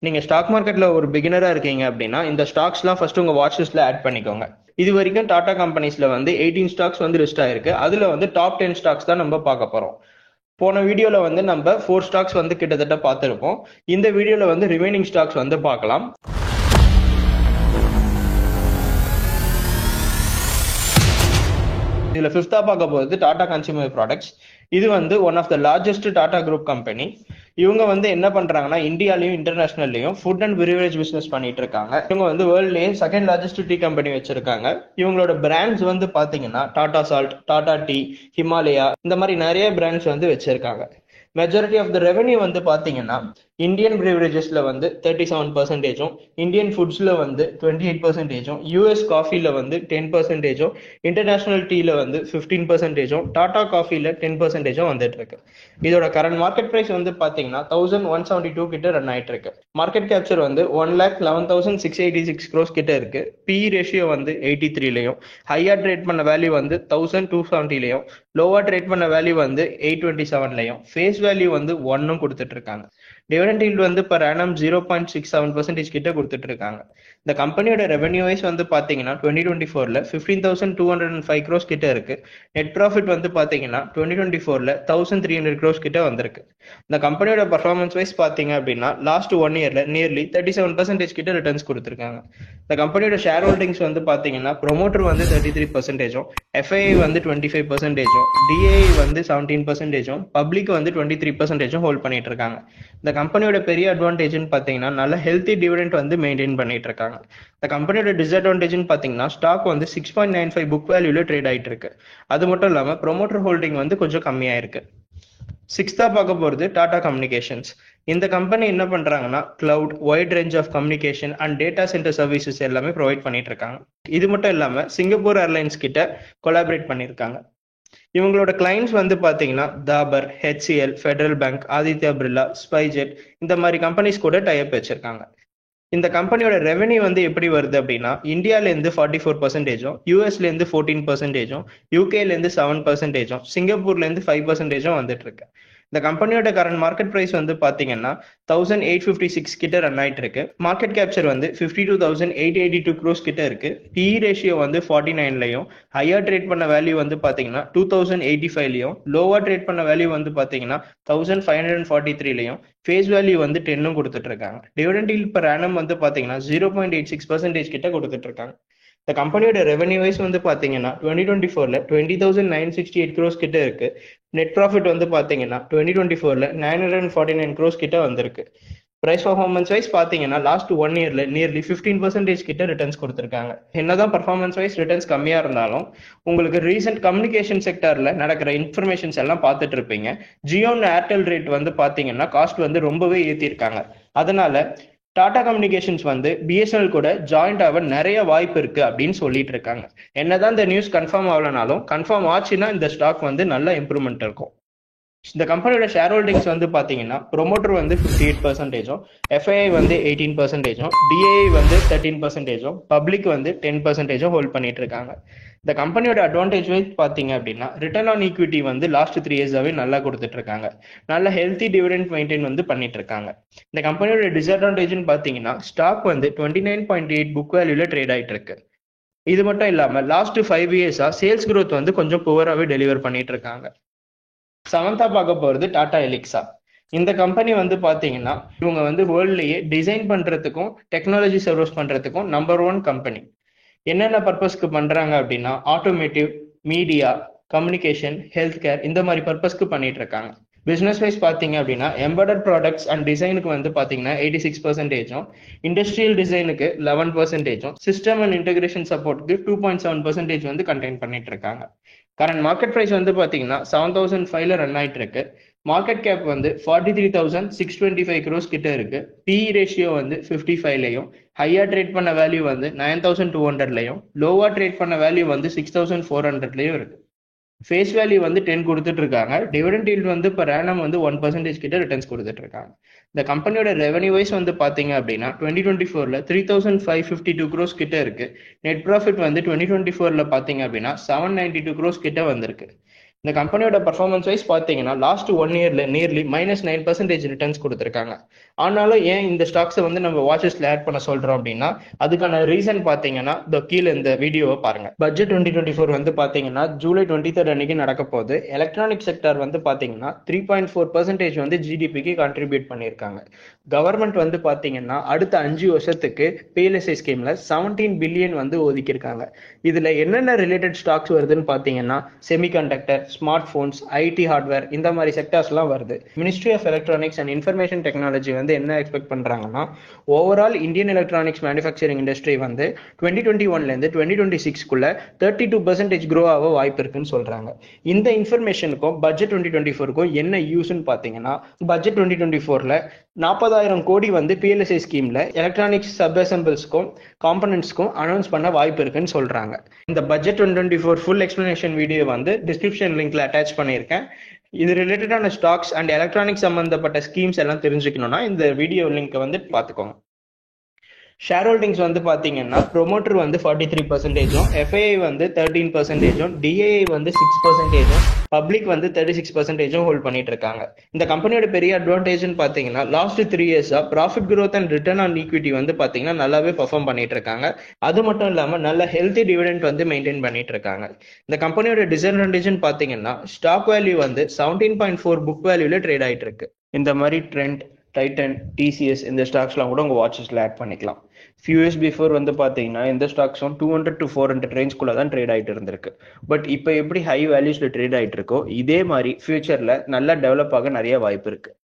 நீங்க ஸ்டாக் மார்க்கெட்ல ஒரு பிகினரா இருக்கீங்க அப்படின்னா இந்த ஸ்டாக்ஸ்லாம் ஃபர்ஸ்ட் உங்க வாட்ச் லிஸ்ட்ல ஆட் பண்ணிக்கோங்க. இது வரைக்கும் டாடா கம்பெனிஸ்ல வந்து 18 ஸ்டாக்ஸ் வந்து லிஸ்ட் ஆயிருக்கு. அதுல வந்து டாப் 10 ஸ்டாக்ஸ் தான் நம்ம பார்க்க போறோம். போன வீடியோல வந்து நம்ம 4 ஸ்டாக்ஸ் வந்து கிட்டத்தட்ட பார்த்திருப்போம். இந்த வீடியோல வந்து ரிமைனிங் ஸ்டாக்ஸ் வந்து பார்க்கலாம். இதுல ஃபிஃப்த்தா பார்க்க போகிறது டாடா கன்சியூமர் ப்ராடக்ட்ஸ். இது வந்து one of the largest Tata group company. இவங்க வந்து என்ன பண்றாங்கன்னா இந்தியாலையும் இன்டர்நேஷனல்லையும் ஃபுட் அண்ட் பிரிவரேஜ் பிசினஸ் பண்ணிட்டு இருக்காங்க. இவங்க வந்து வேர்ல்ட்லயே செகண்ட் லார்ஜஸ்ட் டீ கம்பெனி வச்சிருக்காங்க. இவங்களோட பிராண்ட்ஸ் வந்து பாத்தீங்கன்னா டாடா சால்ட், டாடா டீ, ஹிமாலயா இந்த மாதிரி நிறைய பிராண்ட்ஸ் வந்து வச்சிருக்காங்க. மெஜாரிட்டி ஆஃப் த ரெவன்யூ வந்து பாத்தீங்கன்னா இந்தியன் பிரிவரேஜஸ்ல வந்து 37%, இந்தியன் ஃபுட்ஸ்ல வந்து 28%, யூஎஸ் காஃபில வந்து 10%, இன்டர்நேஷனல் டீல வந்து 15%, டாடா காஃபில 10% வந்துட்டு இருக்கு. இதோட கரண்ட் மார்க்கெட் பிரைஸ் வந்து பாத்தீங்கன்னா 1172 கிட்ட ரன் ஆயிட்டு இருக்கு. மார்க்கெட் கேப்சர் வந்து 1,11,686 crores கிட்ட இருக்கு. பி ரேஷியோ வந்து 83லயும், ஹையா ட்ரேட் பண்ண வேல்யூ வந்து 1270லயும், லோவா ட்ரேட் பண்ண வேல்யூ வந்து 827லயும், ஃபேஸ் வேல்யூ வந்து 1 கொடுத்துட்டு இருக்காங்க. டிவிடெண்ட் ஈல்ட் வந்து per annum 0.67% கிட்ட கொடுத்துட்டு இருக்காங்க. இந்த கம்பெனியோட ரெவன்யூ வைஸ் வந்து பாத்தீங்கன்னா 2024ல 15,205 crores கிட்ட இருக்கு. நெட் ப்ராஃபிட் வந்து பாத்தீங்கன்னா 2024ல 1,300 crores கிட்ட வந்திருக்கு. இந்த கம்பெனியோட பர்ஃபார்மன்ஸ் வைஸ் பாத்தீங்க அப்படின்னா லாஸ்ட் 1 இயர்ல நியர்லி 37% கிட்ட ரிட்டர்ன்ஸ் கொடுத்துருக்காங்க. இந்த கம்பெனியோட ஷேர் ஹோல்டிங்ஸ் வந்து பாத்தீங்கன்னா ப்ரொமோட்டர் வந்து 33%, எஃப்ஐஐ வந்து 25%, டிஐ வந்து 17%, பப்ளிக் வந்து 23% ஹோல்ட் பண்ணிட்டு இருக்காங்க. இந்த கம்பெனியோட பெரிய அட்வான்டேஜ்னு பாத்தீங்கன்னா நல்ல ஹெல்த்தி டிவிடெண்ட் வந்து மெயின்டைன் பண்ணிட்டு இருக்காங்க. இந்த கம்பெனியோட டிஸ்அட்வான்டேஜ்னு பாத்தீங்கன்னா ஸ்டாக் வந்து 6.95 புக் வேல்யூல ட்ரேட் ஆயிட்டு இருக்கு. அது மட்டும் இல்லாம ப்ரொமோட்டர் ஹோல்டிங் வந்து கொஞ்சம் கம்மியா இருக்கு. சிக்ஸ்தா பார்க்க போறது டாடா கம்யூனிகேஷன்ஸ். இந்த கம்பெனி என்ன பண்றாங்கன்னா cloud, wide range of communication and data centre services எல்லாமே ப்ரொவைட் பண்ணிட்டு இருக்காங்க. இது மட்டும் இல்லாம சிங்கப்பூர் ஏர்லைன்ஸ் கிட்ட கொலாபரேட் பண்ணிருக்காங்க. இவங்களோட கிளைண்ட்ஸ் வந்து பாத்தீங்கன்னா Dabur, HCL, Federal Bank, Aditya Birla, SpiceJet இந்த மாதிரி கம்பெனிஸ் கூட டைப் வச்சிருக்காங்க. இந்த கம்பெனியோட ரெவன்யூ வந்து எப்படி வருது அப்படின்னா இந்தியால இருந்து 44%, யூஎஸ்ல இருந்து 14%, யூகேல இருந்து 7%, சிங்கப்பூர்ல இருந்து 5% வந்துட்டு இருக்கு. இந்த கம்பெனியோட கரண்ட் மார்க்கெட் பிரைஸ் வந்து பாத்தீங்கன்னா 1,856 கிட்ட ரன் ஆயிட்டு இருக்கு. மார்க்கெட் கேப்சர் வந்து 52,882 crores கிட்ட இருக்கு. பி ரேஷியோ வந்து 49லயும், ஹையா ட்ரேட் பண்ண வேல்யூ வந்து பாத்தீங்கன்னா 2,085லயும், லோவா ட்ரேட் பண்ண வேல்யூ வந்து பாத்தீங்கன்னா 1,543லயும், ஃபேஸ் வேல்யூ வந்து 10 கொடுத்துட்டு இருக்காங்க. டிவிடெண்ட் ஈல்ட் per annum வந்து பாத்தீங்கன்னா 0.86% கிட்ட கொடுத்துட்டு இருக்காங்க. இந்த கம்பெனியோட ரெவன்யூ வைஸ் வந்து பாத்தீங்கன்னா 2024ல 20,968 crores கிட்ட இருக்கு. நெட் ப்ராஃபிட் வந்து பாத்தீங்கன்னா 2024ல 949 crores கிட்ட வந்திருக்கு. பிரைஸ் பர்ஃபார்மன்ஸ் வைஸ் பாத்தீங்கன்னா லாஸ்ட் 1 இயர்ல நியர்லி 15% கிட்ட ரிட்டர்ன்ஸ் கொடுத்துருக்காங்க. என்னதான் பர்ஃபார்மன்ஸ் வைஸ் ரிட்டர்ன்ஸ் கம்மியா இருந்தாலும் உங்களுக்கு ரீசெண்ட் கம்யூனிகேஷன் செக்டர்ல நடக்கிற இன்ஃபர்மேஷன்ஸ் எல்லாம் பார்த்துட்டு இருப்பீங்க. ஜியோ அண்ட் ஏர்டெல் ரேட் வந்து பாத்தீங்கன்னா காஸ்ட் வந்து ரொம்பவே ஏத்திருக்காங்க. அதனால டாடா கம்யூனிகேஷன்ஸ் வந்து பிஎஸ்என்எல் கூட ஜாயிண்ட் ஆக நிறைய வாய்ப்பு இருக்கு அப்படின்னு சொல்லிட்டு இருக்காங்க. என்னதான் இந்த நியூஸ் கன்ஃபார்ம் ஆகலனாலும் கன்ஃபார்ம் ஆச்சுன்னா இந்த ஸ்டாக் வந்து நல்ல இம்ப்ரூவ்மெண்ட் இருக்கும். இந்த கம்பெனியோட ஷேர் ஹோல்டிங்ஸ் வந்து பாத்தீங்கன்னா ப்ரொமோட்டர் வந்து 58%, எஃப்ஐஐ வந்து 18%, டிஐ வந்து 13%, பப்ளிக் வந்து 10% ஹோல்ட் பண்ணிட்டு இருக்காங்க. இந்த கம்பெனியோட அட்வான்டேஜ் வைஸ் பாத்தீங்க அப்படின்னா ரிட்டர்ன் ஆன் ஈக்விட்டி வந்து லாஸ்ட் 3 இயர்ஸாவே நல்லா கொடுத்துட்டு இருக்காங்க. நல்ல ஹெல்த்தி டிவிடெண்ட் மெயின்டைன் வந்து பண்ணிட்டு இருக்காங்க. இந்த கம்பெனியோட டிஸ்அட்வான்டேஜ்னு பாத்தீங்கன்னா ஸ்டாக் வந்து 29.8 புக் வேல்யூல ட்ரேட் ஆயிட்டு இருக்கு. இது மட்டும் இல்லாம லாஸ்ட் 5 இயர்ஸா சேல்ஸ் growth வந்து கொஞ்சம் புவராகவே டெலிவர் பண்ணிட்டு இருக்காங்க. செவன்த்தா பார்க்க போறது டாடா எலிக்ஸா. இந்த கம்பெனி வந்து பாத்தீங்கன்னா இவங்க வந்து வேர்ல்ட்லயே டிசைன் பண்றதுக்கும் டெக்னாலஜி சர்வீஸ் பண்றதுக்கும் நம்பர் 1 கம்பெனி. என்னென்ன பர்பஸ்க்கு பண்றாங்க அப்படின்னா automotive, media, communication, health care இந்த மாதிரி பர்பஸ்க்கு பண்ணிட்டு இருக்காங்க. பிசினஸ் வைஸ் பாத்தீங்க அப்படின்னா எம்பெடட் ப்ராடக்ட்ஸ் அண்ட் டிசைனுக்கு வந்து பாத்தீங்கன்னா 86%, இண்டஸ்ட்ரியல் டிசைனுக்கு 11%, சிஸ்டம் அண்ட் இன்டகிரேஷன் சப்போர்ட்டுக்கு 2.7% வந்து கண்டெயின் பண்ணிட்டு இருக்காங்க. கரண்ட் மார்க்கெட் பிரைஸ் வந்து பாத்தீங்கன்னா 7,005ல ரன் ஆயிட்டு இருக்கு. மார்க்கெட் கேப் வந்து 43,625 crores கிட்ட இருக்கு. பி ரேஷியோ வந்து 55லயும், ஹையா ட்ரேட் பண்ண வேல்யூ வந்து 9,200லயும், லோவா ட்ரேட் பண்ண வேல்யூ வந்து 6,400லயும் இருக்கு. ஃபேஸ் வேல்யூ வந்து 10 கொடுத்துட்டு இருக்காங்க. டிவிடெண்ட் ஈல்ட் வந்து per annum வந்து 1% கிட்ட ரிட்டர்ன்ஸ் கொடுத்துட்டு இருக்காங்க. இந்த கம்பெனியோட ரெவன்யூ வைஸ் வந்து பாத்தீங்க அப்படின்னா 2024ல 3,552 crores கிட்ட இருக்கு. நெட் ப்ராஃபிட் வந்து 2024ல பாத்தீங்க அப்படின்னா 792 crores கிட்ட வந்திருக்கு. இந்த கம்பெனியோட பர்ஃபார்மன்ஸ் வைஸ் பார்த்தீங்கன்னா லாஸ்ட் 1 இயர்ல நியர்லி -9% ரிட்டர்ன்ஸ் கொடுத்துருக்காங்க. ஆனாலும் ஏன் இந்த ஸ்டாக்ஸை வந்து நம்ம வாட்சஸ்ல ஆட் பண்ண சொல்றோம் அப்படின்னா, அதுக்கான ரீசன் பார்த்தீங்கன்னா கீழே இந்த வீடியோவை பாருங்க. பட்ஜெட் 2024 வந்து பார்த்தீங்கன்னா ஜூலை 23 அன்னைக்கு நடக்க போகுது. எலக்ட்ரானிக் செக்டர் வந்து பார்த்தீங்கன்னா 3.4% வந்து ஜிடிபிக்கு கான்ட்ரிபியூட் பண்ணியிருக்காங்க. கவர்மெண்ட் வந்து பார்த்தீங்கன்னா அடுத்த 5 வருஷத்துக்கு பிஎல்எஸ்ஐ ஸ்கீம்ல 17 பில்லியன் வந்து ஒதுக்கியிருக்காங்க. இதுல என்னென்ன ரிலேட்டட் ஸ்டாக்ஸ் வருதுன்னு பார்த்தீங்கன்னா semiconductor, smart phones, IT hardware, இந்த மாதிரி செக்டர்ஸ் எல்லாம் வருது. Ministry of electronics and information technology வந்து என்ன எக்ஸ்பெக்ட் பண்றாங்கன்னா, overall Indian electronics manufacturing industry வந்து 2021ல இருந்து 2026க்குள்ள 32% க்ரோ ஆக வாய்ப்பு இருக்குன்னு சொல்றாங்க. இந்த இன்ஃபர்மேஷனுக்கும் பட்ஜெட் 2024க்கும் என்ன யூஸ்ன்னு பாத்தீங்கன்னா, பட்ஜெட் 2024ல 40,000 கோடி வந்து பிஎல்எஸ்ஐ ஸ்கீம்ல எலக்ட்ரானிக்ஸ் சப் அசம்பிள்ஸ்க்கும் காம்பனன்ட்ஸ்க்கும் அனௌன்ஸ் பண்ண வாய்ப்பு இருக்குன்னு சொல்றாங்க. இந்த பட்ஜெட் 2024 ஃபுல் எக்ஸ்பிளனேஷன் வீடியோ வந்து டிஸ்கிரிப்ஷன் லிங்க்ல அட்டாச் பண்ணியிருக்கேன். இது ரிலேட்டடான ஸ்டாக்ஸ் அண்ட் எலக்ட்ரானிக்ஸ் சம்பந்தப்பட்ட ஸ்கீம்ஸ் எல்லாம் தெரிஞ்சுக்கணும்னா இந்த வீடியோ லிங்க் வந்து பார்த்துக்கோங்க. ஷேர் ஹோல்டிங்ஸ் வந்து பாத்தீங்கன்னா ப்ரொமோட்டர் வந்து 43%, எஃப்ஐஐ வந்து 13%, டிஐஐ வந்து 6%, பப்ளிக் வந்து 36% ஹோல்ட் பண்ணிட்டு இருக்காங்க. இந்த கம்பெனியோட பெரிய அட்வான்டேஜ்னு பாத்தீங்கன்னா லாஸ்ட் 3 இயர்ஸா profit growth and return on equity வந்து பாத்தீங்கன்னா நல்லாவே பெர்ஃபார்ம் பண்ணிட்டு இருக்காங்க. அது மட்டும் இல்லாம நல்ல ஹெல்த்தி டிவிடெண்ட் வந்து மெயின்டைன் பண்ணிட்டு இருக்காங்க. இந்த கம்பெனியோட டிஸ்அட்வான்டேஜ்னு பாத்தீங்கன்னா ஸ்டாக் வேல்யூ வந்து 17.4 புக் வேல்யூல ட்ரேட் ஆயிட்டு இருக்கு. இந்த மாதிரி ட்ரெண்ட், டைட்டன், டிசிஎஸ் இந்த ஸ்டாக்ஸ்லாம் கூட உங்க வாட்சஸ்ல ஆட் பண்ணிக்கலாம். ஃபியூ இயர்ஸ் பிஃபோர் வந்து பாத்தீங்கன்னா இந்த ஸ்டாக்ஸும் 200 to 400 ரேஞ்ச்குள்ள தான் ட்ரேட் ஆயிட்டு இருந்திருக்கு. பட் இப்போ எப்படி ஹை வேல்யூஸ்ல ட்ரேட் ஆயிட்டு இருக்கோ இதே மாதிரி ஃபியூச்சர்ல நல்லா டெவலப் ஆக நிறைய வாய்ப்பு இருக்கு.